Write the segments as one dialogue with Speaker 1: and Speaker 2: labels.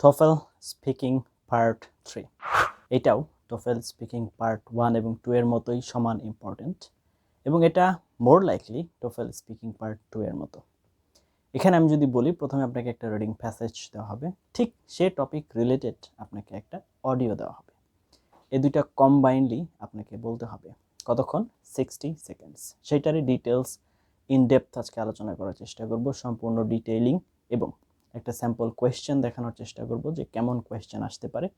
Speaker 1: TOEFL speaking part 3 এটাও TOEFL speaking part 1 এবং 2 এর মতোই সমান ইম্পর্টেন্ট এবং এটা more likely TOEFL speaking part 2 এর মতো। এখানে আমি যদি বলি প্রথমে আপনাকে একটা রিডিং প্যাসেজ দেওয়া হবে, ঠিক সে টপিক রিলেটেড আপনাকে একটা অডিও দেওয়া হবে। এই দুইটা কম্বাইনলি আপনাকে বলতে হবে কতক্ষণ 60 সেকেন্ডস। সেটারই ডিটেলস ইন ডেপথ আজকে আলোচনা করার চেষ্টা করব, সম্পূর্ণ ডিটেইলিং এবং একটা স্যাম্পল কোয়েশ্চেন দেখানোর চেষ্টা করব যে কেমন কোয়েশ্চেন আসতে পারে,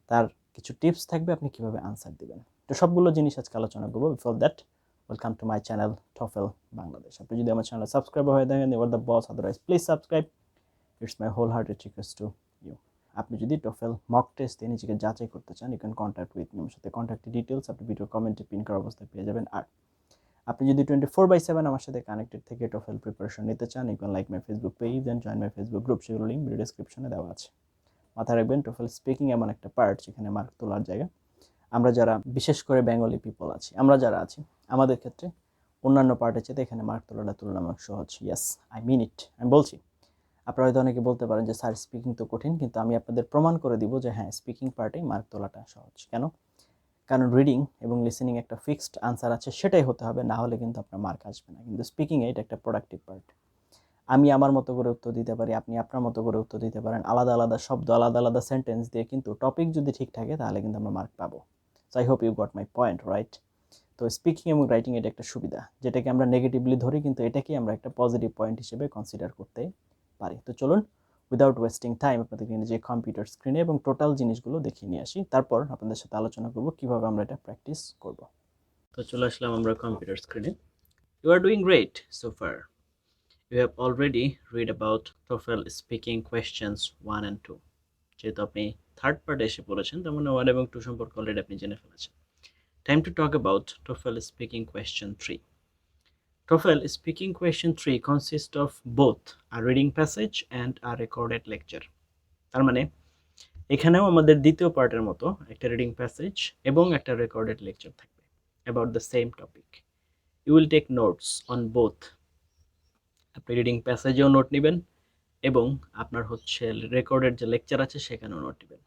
Speaker 1: তার কিছু টিপস থাকবে আপনি কিভাবে আনসার দিবেন। তো সবগুলো জিনিস আজকে আলোচনা করব। Before that, welcome to my channel TOEFL Bangladesh. আপনি যদি আমার চ্যানেল সাবস্ক্রাইবার হয়ে থাকেন, you are the boss, otherwise please subscribe. It's my whole hearted request to you. আপনি যদি TOEFL মক টেস্ট দিয়ে নিজেকে যাচাই করতে চান, you can contact with me. আমার সাথে কন্ট্যাক্টের ডিটেলস আপনি ভিডিও কমেন্টে পিন করা অবস্থায় পেয়ে যাবেন। আর আপনি যদি 24/7 আমার সাথে কানেক্টেড থেকে TOEFL প্রিপারেশন নিতে চান, you can like my Facebook page and join my Facebook group. সেগুলো লিঙ্ক ভিডিও ডেসক্রিপশনে দেওয়া আছে। মাথায় রাখবেন, TOEFL স্পিকিং এমন একটা পার্ট যেখানে মার্ক তোলার জায়গা। আমরা যারা বিশেষ করে বেঙ্গলি পিপল আছি, আমরা যারা আছি, আমাদের ক্ষেত্রে অন্যান্য পার্টের চেয়ে এখানে মার্ক তোলাটা তুলনামূলক সহজ। ইয়েস, আই মিন ইট। আমি বলছি, আপনারা হয়তো অনেকে বলতে পারেন যে স্যার স্পিকিং তো কঠিন, কিন্তু আমি আপনাদের প্রমাণ করে দিব যে হ্যাঁ, স্পিকিং পার্টেই মার্ক তোলাটা সহজ। কেন? কারণ রিডিং এবং লিসেনিং একটা ফিক্সড আনসার আছে, সেটাই হতে হবে, না হলে কিন্তু আপনার মার্ক আসবে না। কিন্তু স্পিকিংয়ে এটা একটা প্রোডাক্টিভ পার্ট। আমি আমার মতো করে উত্তর দিতে পারি, আপনি আপনার মতো করে উত্তর দিতে পারেন, আলাদা আলাদা শব্দ, আলাদা আলাদা সেন্টেন্স দিয়ে, কিন্তু টপিক যদি ঠিক থাকে তাহলে কিন্তু আমরা মার্ক পাবো। So I hope you got my point, right? তো স্পিকিং এবং রাইটিং এটা একটা সুবিধা, যেটাকে আমরা নেগেটিভলি ধরি, কিন্তু এটাকেই আমরা একটা পজিটিভ পয়েন্ট হিসেবে কনসিডার করতে পারি। তো চলুন, উইদাউট ওয়েস্টিং টাইম আপনাদেরকে যে কম্পিউটার স্ক্রিনে এবং টোটাল জিনিসগুলো দেখিয়ে নিয়ে আসি, তারপর আপনাদের সাথে আলোচনা করব কিভাবে আমরা এটা প্র্যাকটিস করব। তো চলে আসলাম আমরা কম্পিউটার স্ক্রিনে। You are doing great so far. You have already read about TOEFL speaking questions 1 and 2. যেহেতু আপনি থার্ড পার্টে এসে পড়েছেন, তার মানে 1 এবং 2 সম্পর্কে অলরেডি আপনি জেনে ফেলেছেন। Time to talk about TOEFL speaking question 3. TOEFL speaking question 3 consists of both a reading passage and a recorded lecture. তার মানে এখানেও আমাদের দ্বিতীয় পার্টের মতো একটা রিডিং প্যাসেজ এবং একটা রেকর্ডেড লেকচার থাকবে about the same topic. You will take notes on both. আপনি রিডিং প্যাসেজেও নোট নেবেন এবং আপনার হচ্ছে রেকর্ডেড যে লেকচার আছে সেখানেও নোট নেবেন।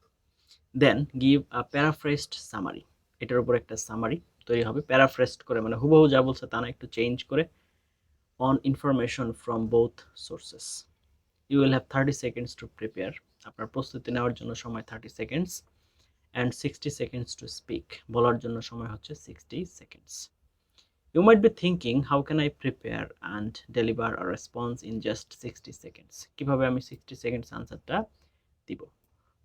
Speaker 1: Then give a paraphrased summary. এটার উপর একটা সামারি তৈরি হবে, প্যারাফ্রেজড করে, মানে হুবহু যা বলছে তা না, একটু চেঞ্জ করে, on information from both sources. You will have 30 seconds to prepare. আপনার প্রস্তুতি নেওয়ার জন্য সময় 30 seconds and 60 seconds to speak. বলার জন্য সময় হচ্ছে 60 seconds. You might be thinking, how can I prepare and deliver a response in just 60 seconds? কিভাবে আমি 60 সেকেন্ডস আনসারটা দিব?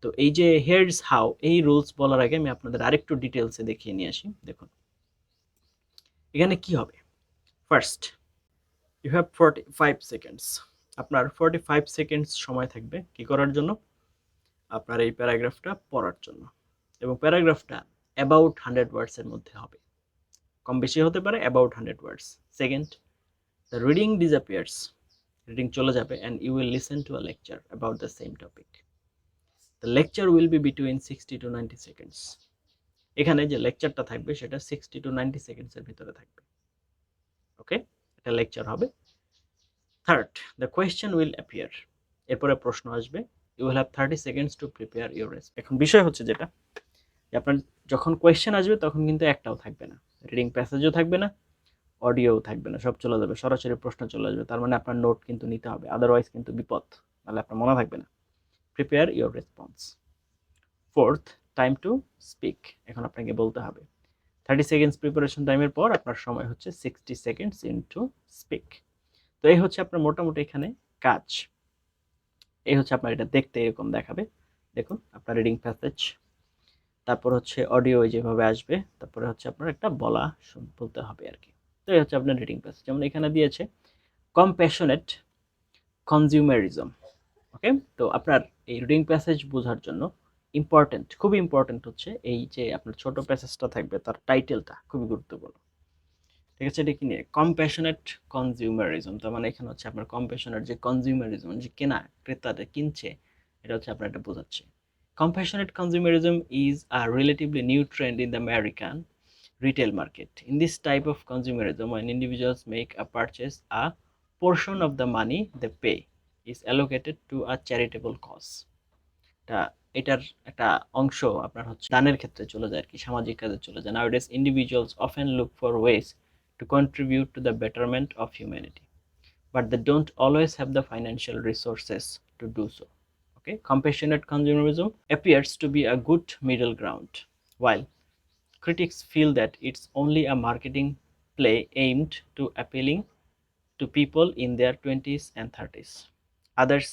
Speaker 1: তো এই যে here's how, এই রুলস বলার আগে আমি আপনাদের আরেকটু ডিটেলসে দেখিয়ে নিয়ে আসি। দেখুন এখানে কি হবে। First, you have 45 seconds. আপনার 45 সেকেন্ডস সময় থাকবে কি করার জন্য? আপনার এই প্যারাগ্রাফটা পড়ার জন্য, এবং প্যারাগ্রাফটা অ্যাবাউট 100 ওয়ার্ডসের মধ্যে হবে, কম বেশি হতে পারে, about 100 words. Second, the reading disappears. Reading চলে যাবে and you will listen to a lecture about the same topic. The lecture will be between 60 to 90 seconds. এখানে যে লেকচারটা থাকবে সেটা 60 to 90 সেকেন্ডস এর ভিতরে থাকবে। ওকে, এটা লেকচার হবে। Third, the question will appear. এরপরে প্রশ্ন আসবে। You will have 30 seconds to prepare your response. এখন বিষয় হচ্ছে যেটা, যে আপনার যখন কোয়েশ্চেন আসবে তখন কিন্তু একটাও থাকবে না, রিডিং প্যাসেজও থাকবে না, অডিও থাকবে না, সব চলে যাবে, সরাসরি প্রশ্ন চলে আসবে। তার মানে আপনার নোট কিন্তু নিতে হবে, আদারওয়াইজ কিন্তু বিপদ, তাহলে আপনার মনে থাকবে না। Prepare your response. Fourth, time to speak. এখন আপনাকে বলতে হবে। 30 সেকেন্ডস প্রিপারেশন টাইমের পর আপনার সময় হচ্ছে 60 সেকেন্ডস ইনটু স্পিক। তো এই হচ্ছে আপনার মোটামুটি এখানে কাজ। এই হচ্ছে আপনার এটা দেখতে এরকম দেখাবে। দেখুন আপনার রিডিং প্যাসেজ, তারপর হচ্ছে অডিও যেভাবে আসবে, তারপরে হচ্ছে আপনার একটা বলতে হবে আর কি। তো এই হচ্ছে আপনার রিডিং প্যাসেজ। যেমন এখানে দিয়েছে কম্প্যাশনেট কনজিউমারিজম। ওকে, তো আপনার এই রিডিং প্যাসেজ বোঝার জন্য ইম্পর্টেন্ট, খুবই ইম্পর্টেন্ট হচ্ছে এই যে আপনার ছোট প্যাসেজটা থাকবে, তার টাইটেলটা খুবই গুরুত্বপূর্ণ। ঠিক আছে, এটা কি নিয়ে? Compassionate consumerism. তার মানে এখানে হচ্ছে আপনার কম্প্যাশনেট যে কনজিউমারিজম, যে কেনা, ক্রেতাটা কিনছে, এটা হচ্ছে আপনার এটা বোঝাচ্ছে। Compassionate consumerism is a relatively new trend in the American retail market. In this type of consumerism, when individuals make a purchase, a portion of the money they pay is allocated to a charitable cause. এটার একটা অংশ আপনার হচ্ছে দানের ক্ষেত্রে চলে যায় আর কি, সামাজিক কাজে চলে যায়। Nowadays individuals often look for ways to contribute to the betterment of humanity, but they don't always have the financial resources to do so. Okay, compassionate consumerism appears to be a good middle ground, while critics feel that it's only a marketing play aimed to appealing to people in their 20s and 30s. Others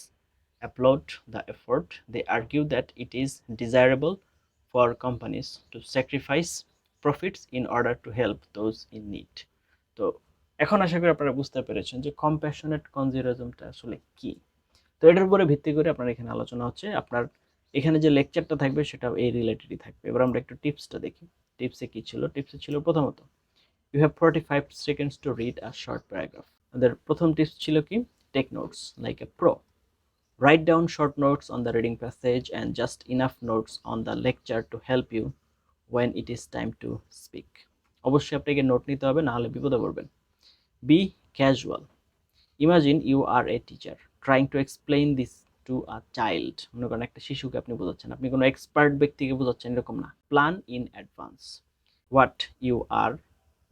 Speaker 1: applaud the effort. They argue that it is desirable for companies to sacrifice profits in order to help those in need. তো এখন আশা করি আপনারা বুঝতে পেরেছেন যে compassionate কনজিউমারিজমটা আসলে কি। তো এটার উপরে ভিত্তি করে আপনার এখানে আলোচনা হচ্ছে। আপনার এখানে যে লেকচারটা থাকবে সেটাও এই রিলেটেডই থাকবে। এবার আমরা একটু টিপসটা দেখি। টিপসে কি ছিল? টিপসে ছিল প্রথমত, you have 45 seconds to read a short paragraph. আমাদের প্রথম টিপস ছিল কি? Take notes like a pro. Write down short notes on the reading passage and just enough notes on the lecture to help you when it is time to speak. অবশ্যই আপনাকে note নিতে হবে, না হলে বিপদে পড়বেন। Be casual. Imagine you are a teacher trying to explain this to a child. মনে করেন একটা শিশুকে আপনি বোঝাচ্ছেন, আপনি কোনো এক্সপার্ট ব্যক্তিকে বোঝাচ্ছেন, এরকম না। Plan in advance what you are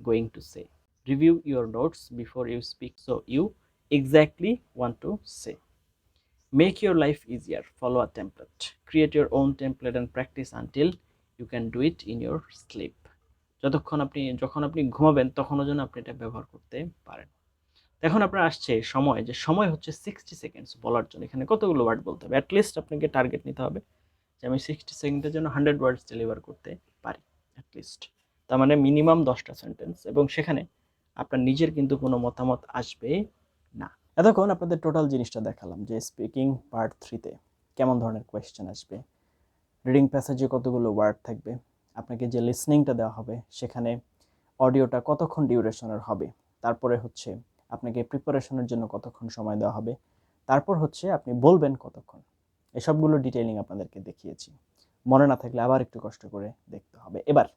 Speaker 1: going to say. Review your notes before you speak so you exactly want to say. Make your life easier. Follow a template. Create your own template and practice until you can do it in your sleep. যখন আপনি ঘুমাবেন তখনও যেন আপনি এটা ব্যবহার করতে পারেন। এখন আপনার আসছে সময়, যে সময় হচ্ছে 60 সেকেন্ডস বলার জন্য। এখানে কতগুলো ওয়ার্ড বলতে হবে? অ্যাটলিস্ট আপনাকে টার্গেট নিতে হবে যে আমি 60 সেকেন্ডের জন্য 100 ওয়ার্ডস ডেলিভার করতে পারি অ্যাটলিস্ট। তার মানে মিনিমাম 10টা সেন্টেন্স, এবং সেখানে আপনার নিজের কিন্তু কোনো মতামত আসবে না। এতক্ষণ আপনাদের টোটাল জিনিসটা দেখালাম যে স্পিকিং পার্ট 3তে কেমন ধরনের কোয়েশ্চেন আসবে, রিডিং প্যাসেজে কতগুলো ওয়ার্ড থাকবে, আপনাকে যে লিসনিংটা দেওয়া হবে সেখানে অডিওটা কতক্ষণ ডিউরেশনের হবে, তারপরে হচ্ছে আপনাকে প্রিপারেশনের জন্য কতক্ষণ সময় দেওয়া হবে, তারপর হচ্ছে আপনি বলবেন কতক্ষণ। এসবগুলো ডিটেইলিং আপনাদেরকে দেখিয়েছি। মনে না থাকলে আবার একটু কষ্ট করে দেখতে হবে। এবার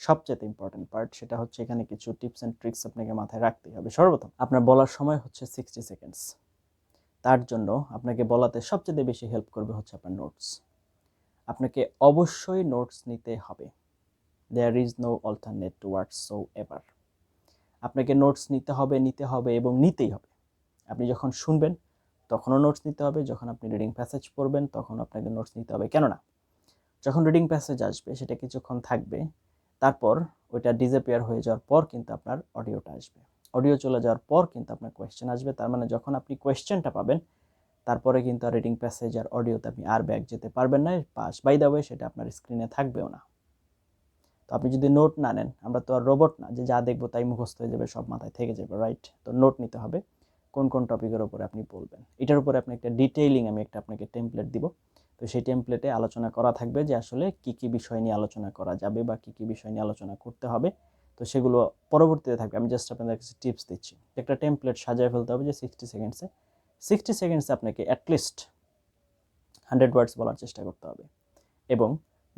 Speaker 1: সবচেয়ে ইম্পর্টেন্ট পার্ট, সেটা হচ্ছে এখানে কিছু টিপস অ্যান্ড ট্রিক্স আপনাকে মাথায় রাখতেই হবে। সর্বপ্রথম আপনার বলার সময় হচ্ছে 60 সেকেন্ডস। তার জন্য আপনাকে বলাতে সবচেয়ে বেশি হেল্প করবে হচ্ছে আপনার নোটস। আপনাকে অবশ্যই নোটস নিতে হবে। There is no alternate words so ever. আপনাকে নোটস নিতে হবে এবং নিতেই হবে। আপনি যখন শুনবেন তখনও নোটস নিতে হবে, যখন আপনি রিডিং প্যাসেজ পড়বেন তখন আপনাকে নোটস নিতে হবে। কেননা যখন রিডিং প্যাসেজ আসবে সেটা কিছুক্ষণ থাকবে, তারপর ওইটা ডিসঅ্যাপিয়ার হয়ে যাওয়ার পর কিন্তু আপনার অডিওটা আসবে। অডিও চলে যাওয়ার পর কিন্তু আপনার কোয়েশ্চেন আসবে। তার মানে যখন আপনি কোয়েশ্চেনটা পাবেন তারপরে কিন্তু আর রিডিং প্যাসেজ আর অডিওতে আপনি আর ব্যাক যেতে পারবেন না। পাস বাই দ্য ওয়ে সেটা আপনার স্ক্রিনে থাকবেও না। তো আপনি যদি নোট না নেন, আমরা তো আর রোবট না যে যা দেখবো তাই মুখস্থ হয়ে যাবে, সব মাথায় থেকে যাবে, রাইট? তো নোট নিতে হবে কোন কোন টপিকের উপরে আপনি বলবেন। এটার উপরে আপনি একটা ডিটেইলিং আমি একটা আপনাকে টেমপ্লেট দিব। তো সেই টেমপ্লেটে আলোচনা করা থাকবে যে আসলে কি কি বিষয় নিয়ে আলোচনা করা যাবে বা কি কি বিষয় নিয়ে আলোচনা করতে হবে। তো সেগুলো পরবর্তীতে থাকবে। আমি জাস্ট আপনাদের কাছে টিপস দিচ্ছি। একটা টেমপ্লেট সাজিয়ে ফেলতে হবে যে 60 সেকেন্ডসে আপনাকে অ্যাটলিস্ট 100 ওয়ার্ডস বলার চেষ্টা করতে হবে এবং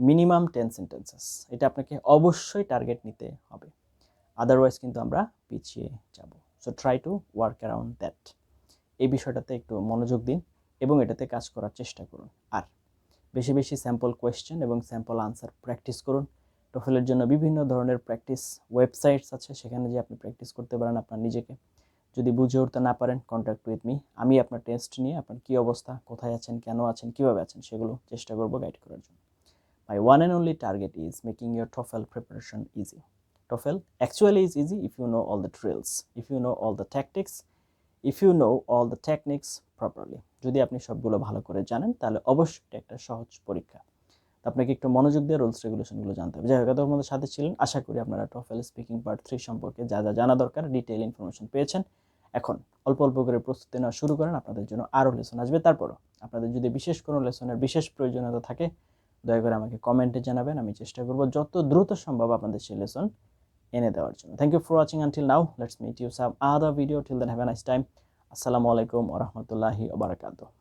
Speaker 1: মিনিমাম 10 সেন্টেন্সেস। এটা আপনাকে অবশ্যই টার্গেট নিতে হবে, আদারওয়াইজ কিন্তু আমরা পিছিয়ে যাব। So try to work around that. এই বিষয়টাতে একটু মনোযোগ দিন এবং এটাতে কাজ করার চেষ্টা করুন। আর বেশি বেশি স্যাম্পল কোয়েশ্চেন এবং স্যাম্পল আনসার প্র্যাকটিস করুন। টোফেলের জন্য বিভিন্ন ধরনের প্র্যাকটিস ওয়েবসাইটস আছে, সেখানে যে আপনি প্র্যাকটিস করতে পারেন আপনার নিজেকে। যদি বুঝে উঠতে না পারেন, কন্ট্যাক্ট উইথ মি। আমি আপনার টেস্ট নিয়ে আপনার কী অবস্থা, কোথায় আছেন, কেন আছেন, কীভাবে আছেন সেগুলো চেষ্টা করব গাইড করার জন্য। My one and only target is making your TOEFL preparation easy. TOEFL actually is easy if you know all the drills, if you know all the tactics, if you know all the techniques properly. যদি আপনি সবগুলো ভালো করে জানেন তাহলে অবশ্যই একটা সহজ পরীক্ষা। আপনাকে একটু মনোযোগ দিয়ে রুলস রেগুলেশনগুলো জানতে হবে। যাই হোক, এত আমাদের সাথে ছিলেন। আশা করি আপনারা TOEFL স্পিকিং পার্ট 3 সম্পর্কে যা যা জানা দরকার ডিটেইল ইনফরমেশন পেয়েছেন। এখন অল্প অল্প করে প্রস্তুতি নেওয়া শুরু করেন। আপনাদের জন্য আরও লেসন আসবে। তারপরও আপনাদের যদি বিশেষ কোনো লেসনের বিশেষ প্রয়োজনীয়তা থাকে দয়া করে আমাকে কমেন্টে জানাবেন। আমি চেষ্টা করব যত দ্রুত সম্ভব আপনাদের সেই লেসন এনে দেওয়ার জন্য। Thank you for watching until now. Let's meet you some other video. Till then have a nice time. আসসালামু আলাইকুম ওয়া রাহমাতুল্লাহি ওয়া বারাকাতুহু।